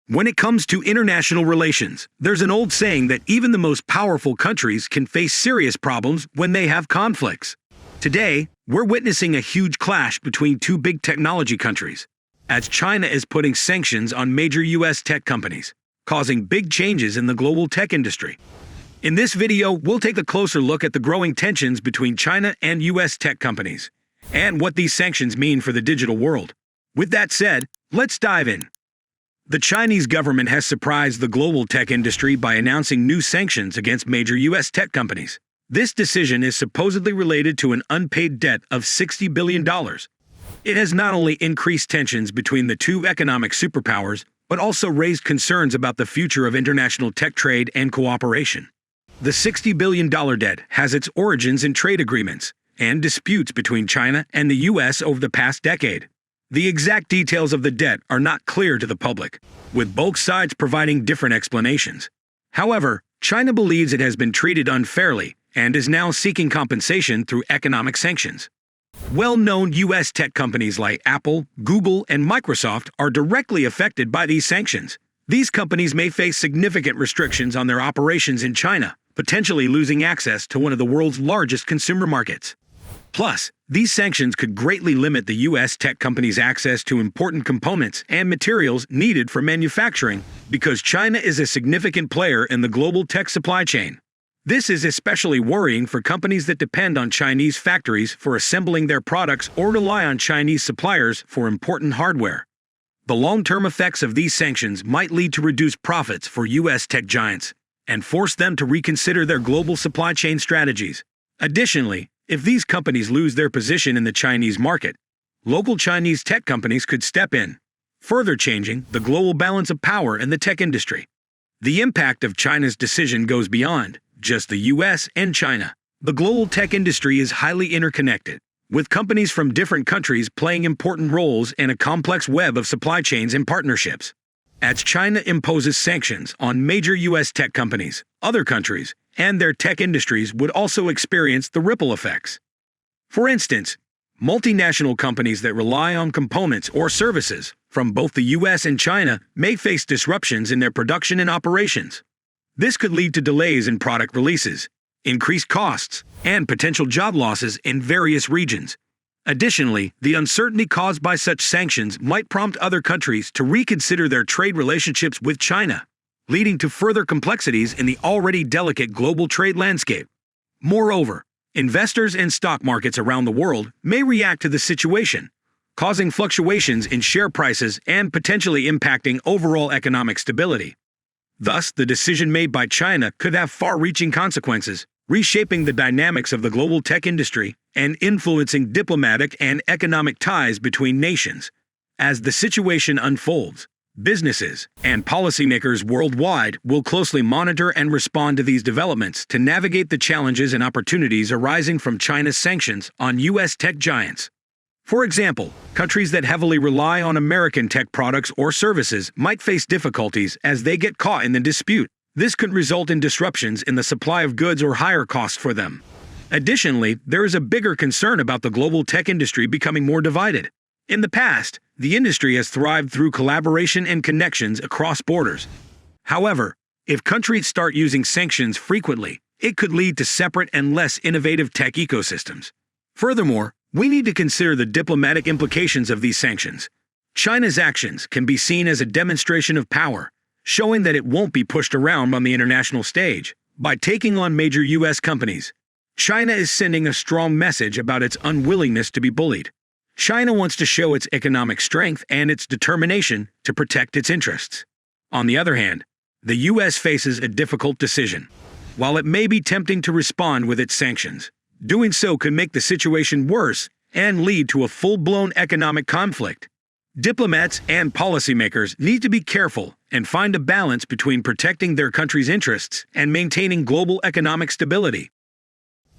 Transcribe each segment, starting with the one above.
When it comes to international relations, there's an old saying that even the most powerful countries can face serious problems when they have conflicts. Today, we're witnessing a huge clash between two big technology countries, as China is putting sanctions on major US tech companies, causing big changes in the global tech industry. In this video, we'll take a closer look at the growing tensions between China and US tech companies, and what these sanctions mean for the digital world. With that said, let's dive in. The Chinese government has surprised the global tech industry by announcing new sanctions against major US tech companies. This decision is supposedly related to an unpaid debt of $60 billion. It has not only increased tensions between the two economic superpowers, but also raised concerns about the future of international tech trade and cooperation. The $60 billion debt has its origins in trade agreements and disputes between China and the US over the past decade. The exact details of the debt are not clear to the public, with both sides providing different explanations. However, China believes it has been treated unfairly and is now seeking compensation through economic sanctions. Well-known US tech companies like Apple, Google, and Microsoft are directly affected by these sanctions. These companies may face significant restrictions on their operations in China, potentially losing access to one of the world's largest consumer markets. Plus, these sanctions could greatly limit the US tech companies' access to important components and materials needed for manufacturing because China is a significant player in the global tech supply chain. This is especially worrying for companies that depend on Chinese factories for assembling their products or rely on Chinese suppliers for important hardware. The long-term effects of these sanctions might lead to reduced profits for US tech giants and force them to reconsider their global supply chain strategies. Additionally, if these companies lose their position in the Chinese market, local Chinese tech companies could step in, further changing the global balance of power in the tech industry. The impact of China's decision goes beyond just the US and China. The global tech industry is highly interconnected, with companies from different countries playing important roles in a complex web of supply chains and partnerships. As China imposes sanctions on major US tech companies, other countries and their tech industries would also experience the ripple effects. For instance, multinational companies that rely on components or services from both the US and China may face disruptions in their production and operations. This could lead to delays in product releases, increased costs, and potential job losses in various regions. Additionally, the uncertainty caused by such sanctions might prompt other countries to reconsider their trade relationships with China, leading to further complexities in the already delicate global trade landscape. Moreover, investors and stock markets around the world may react to the situation, causing fluctuations in share prices and potentially impacting overall economic stability. Thus, the decision made by China could have far-reaching consequences, reshaping the dynamics of the global tech industry and influencing diplomatic and economic ties between nations. As the situation unfolds, businesses and policymakers worldwide will closely monitor and respond to these developments to navigate the challenges and opportunities arising from China's sanctions on US tech giants. For example, countries that heavily rely on American tech products or services might face difficulties as they get caught in the dispute. This could result in disruptions in the supply of goods or higher costs for them. Additionally, there is a bigger concern about the global tech industry becoming more divided. In the past, the industry has thrived through collaboration and connections across borders. However, if countries start using sanctions frequently, it could lead to separate and less innovative tech ecosystems. Furthermore, we need to consider the diplomatic implications of these sanctions. China's actions can be seen as a demonstration of power, showing that it won't be pushed around on the international stage. By taking on major US companies, China is sending a strong message about its unwillingness to be bullied. China wants to show its economic strength and its determination to protect its interests. On the other hand, the US faces a difficult decision. While it may be tempting to respond with its sanctions, doing so could make the situation worse and lead to a full-blown economic conflict. Diplomats and policymakers need to be careful and find a balance between protecting their country's interests and maintaining global economic stability.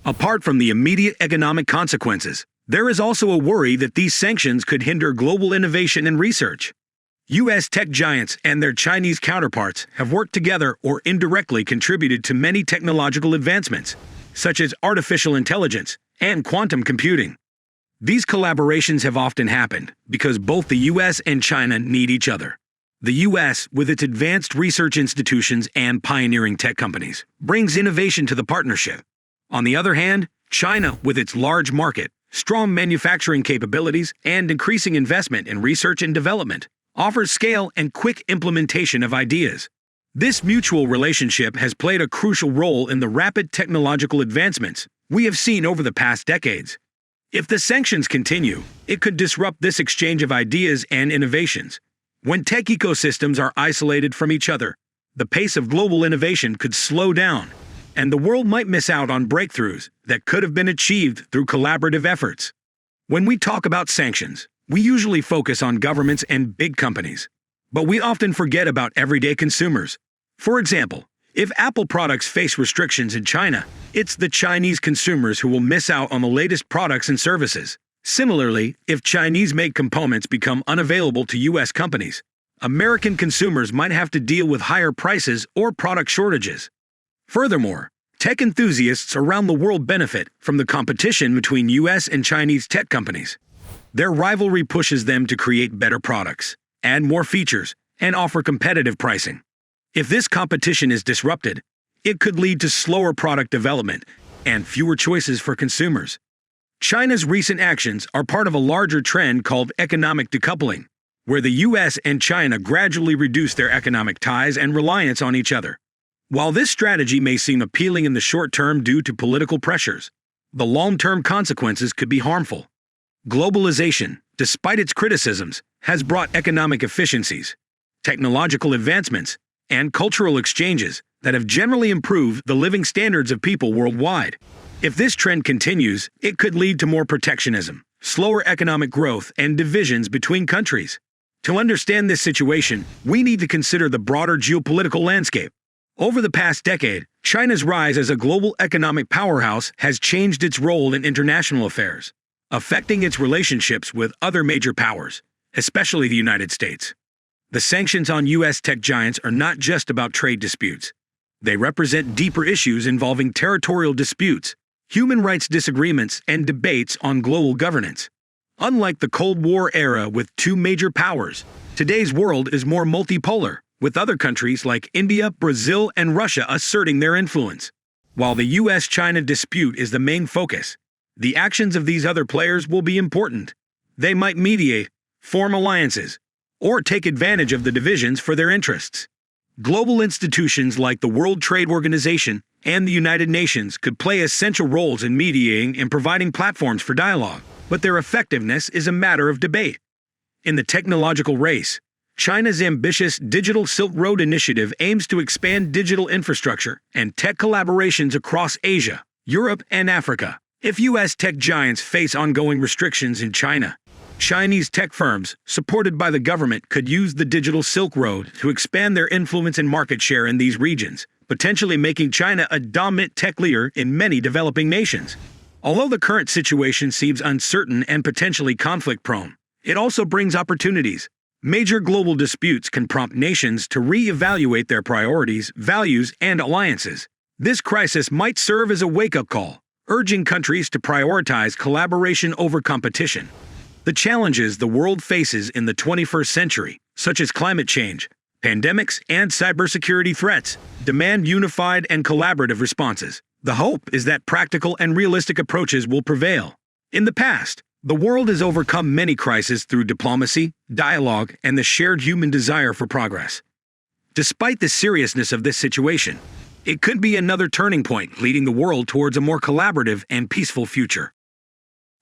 Apart from the immediate economic consequences, there is also a worry that these sanctions could hinder global innovation and research. US tech giants and their Chinese counterparts have worked together or indirectly contributed to many technological advancements, such as artificial intelligence and quantum computing. These collaborations have often happened because both the US and China need each other. The US, with its advanced research institutions and pioneering tech companies, brings innovation to the partnership. On the other hand, China, with its large market, strong manufacturing capabilities, and increasing investment in research and development, offers scale and quick implementation of ideas. This mutual relationship has played a crucial role in the rapid technological advancements we have seen over the past decades. If the sanctions continue, it could disrupt this exchange of ideas and innovations. When tech ecosystems are isolated from each other, the pace of global innovation could slow down, and the world might miss out on breakthroughs that could have been achieved through collaborative efforts. When we talk about sanctions, we usually focus on governments and big companies, but we often forget about everyday consumers. For example, if Apple products face restrictions in China, it's the Chinese consumers who will miss out on the latest products and services. Similarly, if Chinese-made components become unavailable to U.S. companies, American consumers might have to deal with higher prices or product shortages. Furthermore, tech enthusiasts around the world benefit from the competition between U.S. and Chinese tech companies. Their rivalry pushes them to create better products, add more features, and offer competitive pricing. If this competition is disrupted, it could lead to slower product development and fewer choices for consumers. China's recent actions are part of a larger trend called economic decoupling, where the U.S. and China gradually reduce their economic ties and reliance on each other. While this strategy may seem appealing in the short term due to political pressures, the long-term consequences could be harmful. Globalization, despite its criticisms, has brought economic efficiencies, technological advancements, and cultural exchanges that have generally improved the living standards of people worldwide. If this trend continues, it could lead to more protectionism, slower economic growth, and divisions between countries. To understand this situation, we need to consider the broader geopolitical landscape. Over the past decade, China's rise as a global economic powerhouse has changed its role in international affairs, affecting its relationships with other major powers, especially the United States. The sanctions on U.S. tech giants are not just about trade disputes. They represent deeper issues involving territorial disputes, human rights disagreements, and debates on global governance. Unlike the Cold War era with two major powers, today's world is more multipolar, with other countries like India, Brazil, and Russia asserting their influence. While the U.S.-China dispute is the main focus, the actions of these other players will be important. They might mediate, form alliances, or take advantage of the divisions for their interests. Global institutions like the World Trade Organization and the United Nations could play essential roles in mediating and providing platforms for dialogue, but their effectiveness is a matter of debate. In the technological race, China's ambitious Digital Silk Road initiative aims to expand digital infrastructure and tech collaborations across Asia, Europe, and Africa. If U.S. tech giants face ongoing restrictions in China, Chinese tech firms, supported by the government, could use the Digital Silk Road to expand their influence and market share in these regions, potentially making China a dominant tech leader in many developing nations. Although the current situation seems uncertain and potentially conflict-prone, it also brings opportunities. Major global disputes can prompt nations to re-evaluate their priorities, values, and alliances. This crisis might serve as a wake-up call, urging countries to prioritize collaboration over competition. The challenges the world faces in the 21st century, such as climate change, pandemics, and cybersecurity threats, demand unified and collaborative responses. The hope is that practical and realistic approaches will prevail. In the past, the world has overcome many crises through diplomacy, dialogue, and the shared human desire for progress. Despite the seriousness of this situation, it could be another turning point leading the world towards a more collaborative and peaceful future.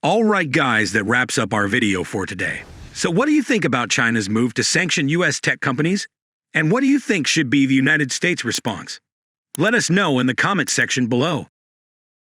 Alright guys, that wraps up our video for today. So what do you think about China's move to sanction U.S. tech companies? And what do you think should be the United States' response? Let us know in the comments section below.